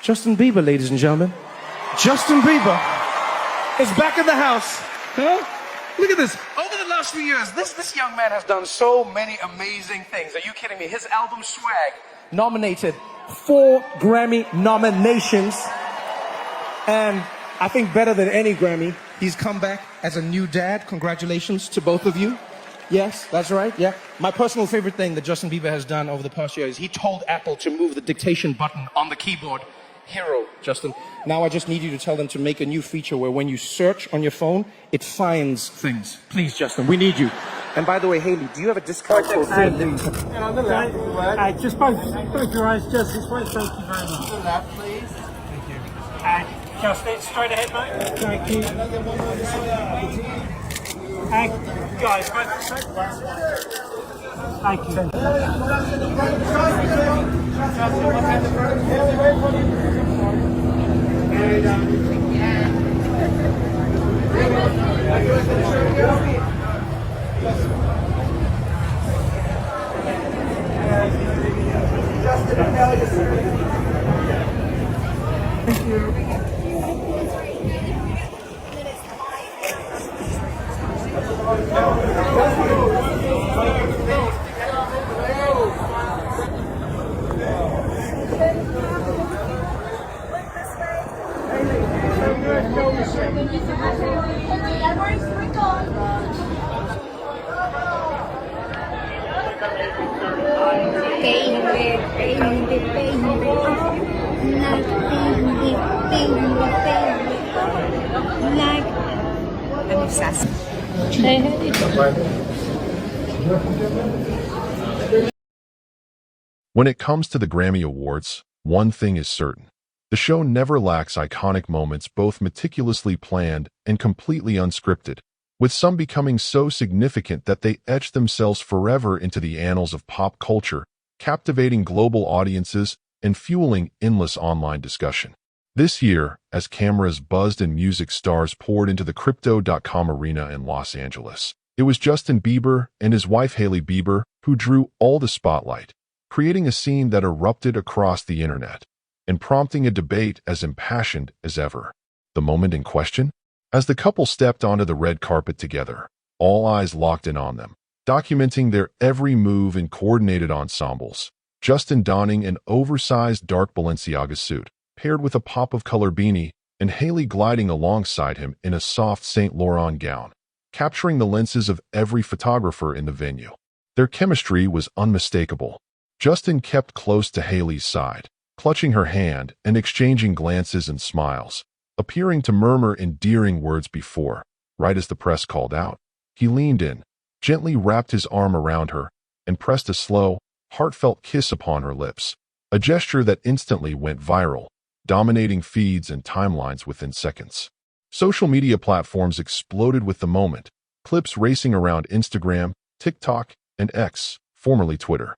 Justin Bieber, ladies and gentlemen. Justin Bieber is back in the house. Huh? Look at this. Over the last few years, this young man has done so many amazing things. Are you kidding me? His album Swag nominated 4 Grammy nominations. And I think better than any Grammy, he's come back as a new dad. Congratulations to both of you. Yes, that's right, yeah. My personal favorite thing that Justin Bieber has done over the past year is he told Apple to move the dictation button on the keyboard. Hero, Justin. Now I just need you to tell them to make a new feature where when you search on your phone, it finds things. Please, Justin, we need you. And by the way, Hailey, do you have a discount code for just both your eyes, just this way. Thank you very much. To the left, please. Thank you. And Justin, straight ahead, mate. Thank you. And guys, thank you. Thank you. When it comes to the Grammy Awards, one thing is certain. The show never lacks iconic moments, both meticulously planned and completely unscripted, with some becoming so significant that they etch themselves forever into the annals of pop culture, captivating global audiences and fueling endless online discussion. This year, as cameras buzzed and music stars poured into the Crypto.com arena in Los Angeles, it was Justin Bieber and his wife Hailey Bieber who drew all the spotlight, creating a scene that erupted across the internet and prompting a debate as impassioned as ever. The moment in question? As the couple stepped onto the red carpet together, all eyes locked in on them, documenting their every move in coordinated ensembles. Justin donning an oversized dark Balenciaga suit, paired with a pop of color beanie, and Hailey gliding alongside him in a soft Saint Laurent gown, capturing the lenses of every photographer in the venue. Their chemistry was unmistakable. Justin kept close to Hailey's side, clutching her hand and exchanging glances and smiles, appearing to murmur endearing words before, right as the press called out, he leaned in, gently wrapped his arm around her, and pressed a slow, heartfelt kiss upon her lips, a gesture that instantly went viral, dominating feeds and timelines within seconds. Social media platforms exploded with the moment, clips racing around Instagram, TikTok, and X, formerly Twitter.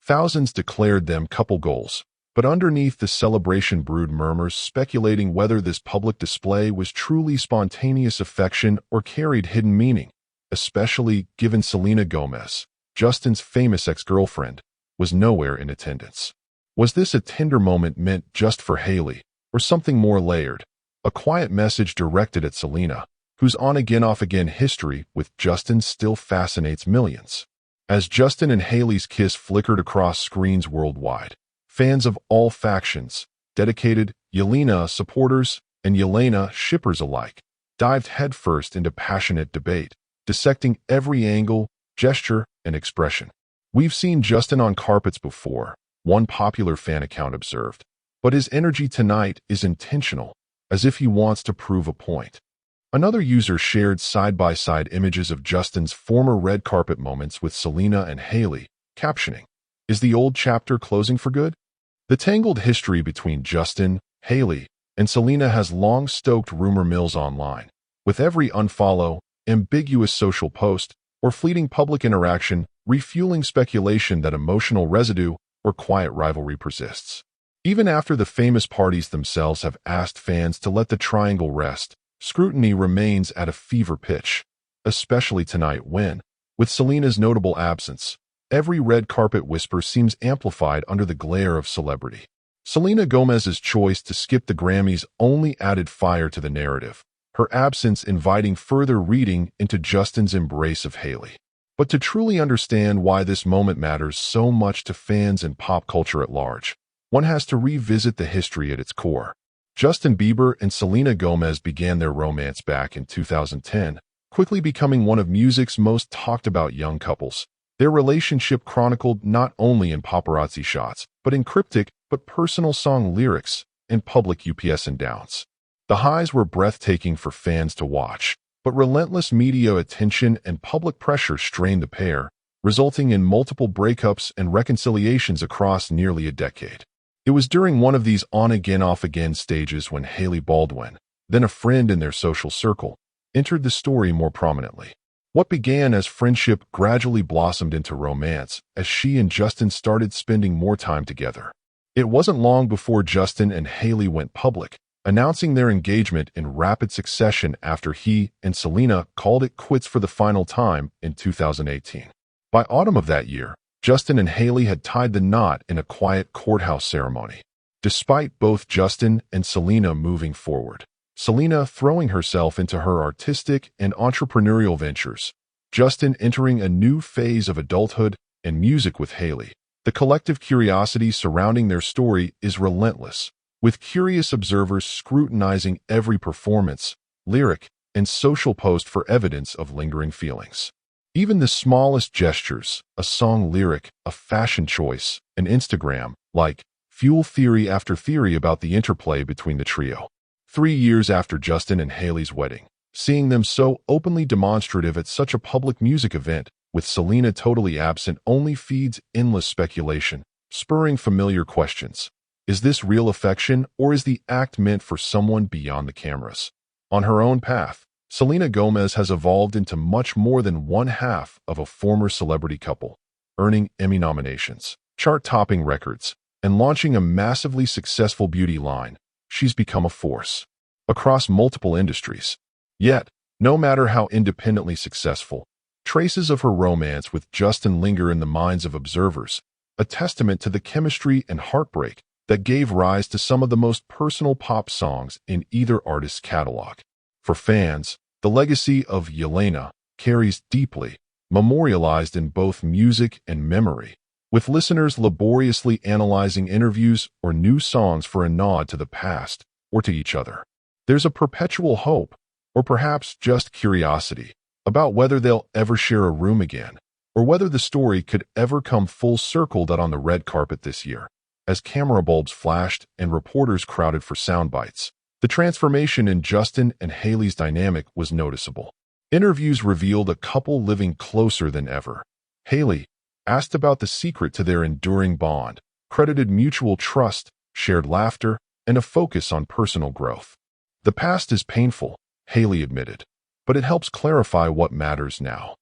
Thousands declared them couple goals, but underneath the celebration brewed murmurs speculating whether this public display was truly spontaneous affection or carried hidden meaning, especially given Selena Gomez, Justin's famous ex-girlfriend, was nowhere in attendance. Was this a tender moment meant just for Hailey, or something more layered? A quiet message directed at Selena, whose on-again off-again history with Justin still fascinates millions. As Justin and Hailey's kiss flickered across screens worldwide, fans of all factions, dedicated Yelena supporters and Yelena shippers alike, dived headfirst into passionate debate, dissecting every angle, gesture, and expression. We've seen Justin on carpets before, one popular fan account observed, but his energy tonight is intentional, as if he wants to prove a point. Another user shared side-by-side images of Justin's former red carpet moments with Selena and Hailey, captioning, "Is the old chapter closing for good?" The tangled history between Justin, Hailey, and Selena has long stoked rumor mills online, with every unfollow, ambiguous social post, or fleeting public interaction refueling speculation that emotional residue or quiet rivalry persists. Even after the famous parties themselves have asked fans to let the triangle rest, scrutiny remains at a fever pitch, especially tonight when, with Selena's notable absence, every red carpet whisper seems amplified under the glare of celebrity. Selena Gomez's choice to skip the Grammys only added fire to the narrative, her absence inviting further reading into Justin's embrace of Hailey. But to truly understand why this moment matters so much to fans and pop culture at large, one has to revisit the history at its core. Justin Bieber and Selena Gomez began their romance back in 2010, quickly becoming one of music's most talked-about young couples. Their relationship chronicled not only in paparazzi shots, but in cryptic but personal song lyrics and public ups and downs. The highs were breathtaking for fans to watch, but relentless media attention and public pressure strained the pair, resulting in multiple breakups and reconciliations across nearly a decade. It was during one of these on-again, off-again stages when Hailey Baldwin, then a friend in their social circle, entered the story more prominently. What began as friendship gradually blossomed into romance as she and Justin started spending more time together. It wasn't long before Justin and Hailey went public, announcing their engagement in rapid succession after he and Selena called it quits for the final time in 2018. By autumn of that year, Justin and Hailey had tied the knot in a quiet courthouse ceremony. Despite both Justin and Selena moving forward, Selena throwing herself into her artistic and entrepreneurial ventures, Justin entering a new phase of adulthood and music with Hailey. The collective curiosity surrounding their story is relentless, with curious observers scrutinizing every performance, lyric, and social post for evidence of lingering feelings. Even the smallest gestures, a song lyric, a fashion choice, an Instagram, like, fuel theory after theory about the interplay between the trio. 3 years after Justin and Hailey's wedding, seeing them so openly demonstrative at such a public music event, with Selena totally absent, only feeds endless speculation, spurring familiar questions. Is this real affection, or is the act meant for someone beyond the cameras? On her own path, Selena Gomez has evolved into much more than one half of a former celebrity couple, earning Emmy nominations, chart-topping records, and launching a massively successful beauty line. She's become a force across multiple industries. Yet, no matter how independently successful, traces of her romance with Justin linger in the minds of observers, a testament to the chemistry and heartbreak that gave rise to some of the most personal pop songs in either artist's catalog. For fans, the legacy of Selena carries deeply, memorialized in both music and memory, with listeners laboriously analyzing interviews or new songs for a nod to the past or to each other. There's a perpetual hope, or perhaps just curiosity, about whether they'll ever share a room again, or whether the story could ever come full circle that on the red carpet this year, as camera bulbs flashed and reporters crowded for sound bites. The transformation in Justin and Hailey's dynamic was noticeable. Interviews revealed a couple living closer than ever. Hailey, asked about the secret to their enduring bond, credited mutual trust, shared laughter, and a focus on personal growth. The past is painful, Hailey admitted, but it helps clarify what matters now.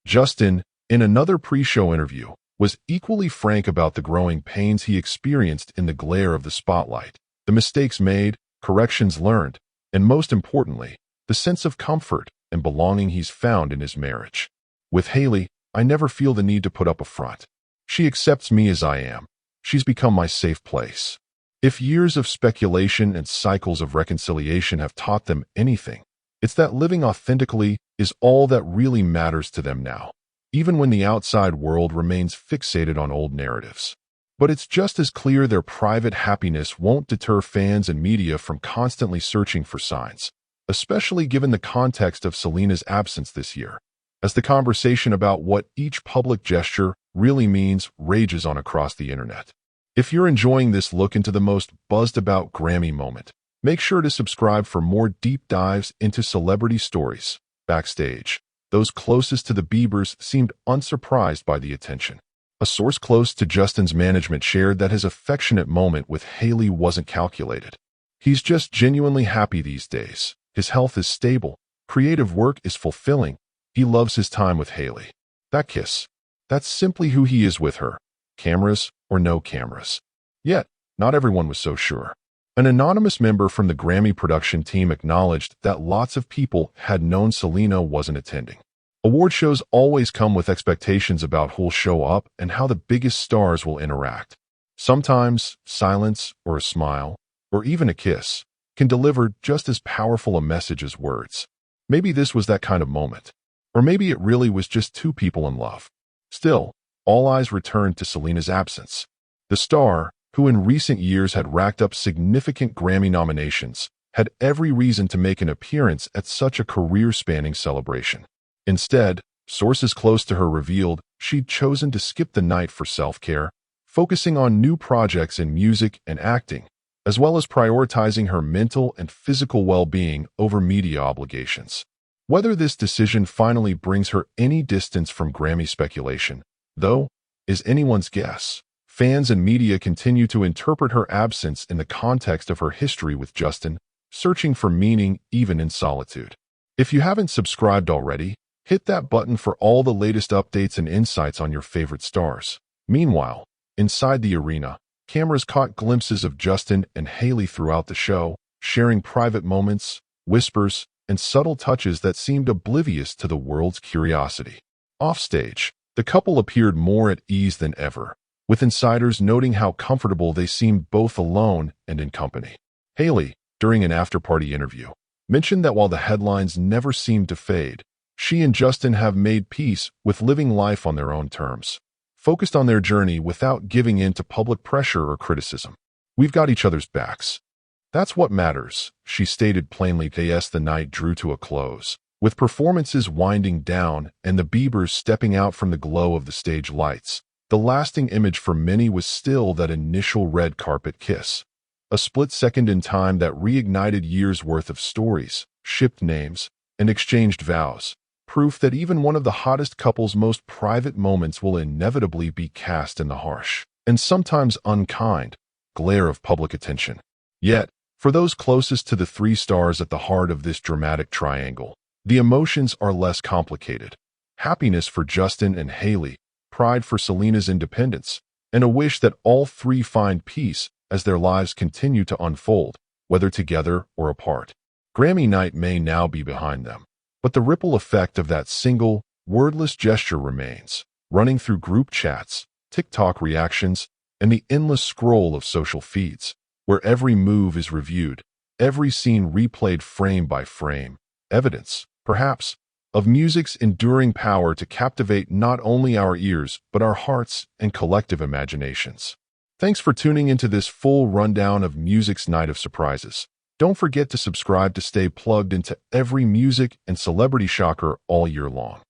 Justin, in another pre-show interview, was equally frank about the growing pains he experienced in the glare of the spotlight, the mistakes made, corrections learned, and most importantly, the sense of comfort and belonging he's found in his marriage. With Hailey, I never feel the need to put up a front. She accepts me as I am. She's become my safe place. If years of speculation and cycles of reconciliation have taught them anything, it's that living authentically is all that really matters to them now, even when the outside world remains fixated on old narratives. But it's just as clear their private happiness won't deter fans and media from constantly searching for signs, especially given the context of Selena's absence this year, as the conversation about what each public gesture really means rages on across the internet. If you're enjoying this look into the most buzzed-about Grammy moment, make sure to subscribe for more deep dives into celebrity stories. Backstage, those closest to the Biebers seemed unsurprised by the attention. A source close to Justin's management shared that his affectionate moment with Hailey wasn't calculated. He's just genuinely happy these days. His health is stable. Creative work is fulfilling. He loves his time with Hailey. That kiss. That's simply who he is with her. Cameras or no cameras. Yet, not everyone was so sure. An anonymous member from the Grammy production team acknowledged that lots of people had known Selena wasn't attending. Award shows always come with expectations about who'll show up and how the biggest stars will interact. Sometimes silence or a smile, or even a kiss, can deliver just as powerful a message as words. Maybe this was that kind of moment. Or maybe it really was just two people in love. Still, all eyes returned to Selena's absence. The star, who in recent years had racked up significant Grammy nominations, had every reason to make an appearance at such a career-spanning celebration. Instead, sources close to her revealed she'd chosen to skip the night for self-care, focusing on new projects in music and acting, as well as prioritizing her mental and physical well-being over media obligations. Whether this decision finally brings her any distance from Grammy speculation, though, is anyone's guess. Fans and media continue to interpret her absence in the context of her history with Justin, searching for meaning even in solitude. If you haven't subscribed already, hit that button for all the latest updates and insights on your favorite stars. Meanwhile, inside the arena, cameras caught glimpses of Justin and Hailey throughout the show, sharing private moments, whispers, and subtle touches that seemed oblivious to the world's curiosity. Offstage, the couple appeared more at ease than ever, with insiders noting how comfortable they seemed both alone and in company. Hailey, during an after-party interview, mentioned that while the headlines never seemed to fade, she and Justin have made peace with living life on their own terms, focused on their journey without giving in to public pressure or criticism. "We've got each other's backs. That's what matters," she stated plainly. As the night drew to a close, with performances winding down and the Biebers stepping out from the glow of the stage lights, the lasting image for many was still that initial red carpet kiss. A split second in time that reignited years' worth of stories, shipped names, and exchanged vows, proof that even one of the hottest couple's most private moments will inevitably be cast in the harsh, and sometimes unkind, glare of public attention. Yet, for those closest to the three stars at the heart of this dramatic triangle, the emotions are less complicated. Happiness for Justin and Hailey, pride for Selena's independence, and a wish that all three find peace as their lives continue to unfold, whether together or apart. Grammy night may now be behind them, but the ripple effect of that single, wordless gesture remains, running through group chats, TikTok reactions, and the endless scroll of social feeds, where every move is reviewed, every scene replayed frame by frame, evidence, perhaps, of music's enduring power to captivate not only our ears but our hearts and collective imaginations. Thanks for tuning into this full rundown of music's night of surprises. Don't forget to subscribe to stay plugged into every music and celebrity shocker all year long.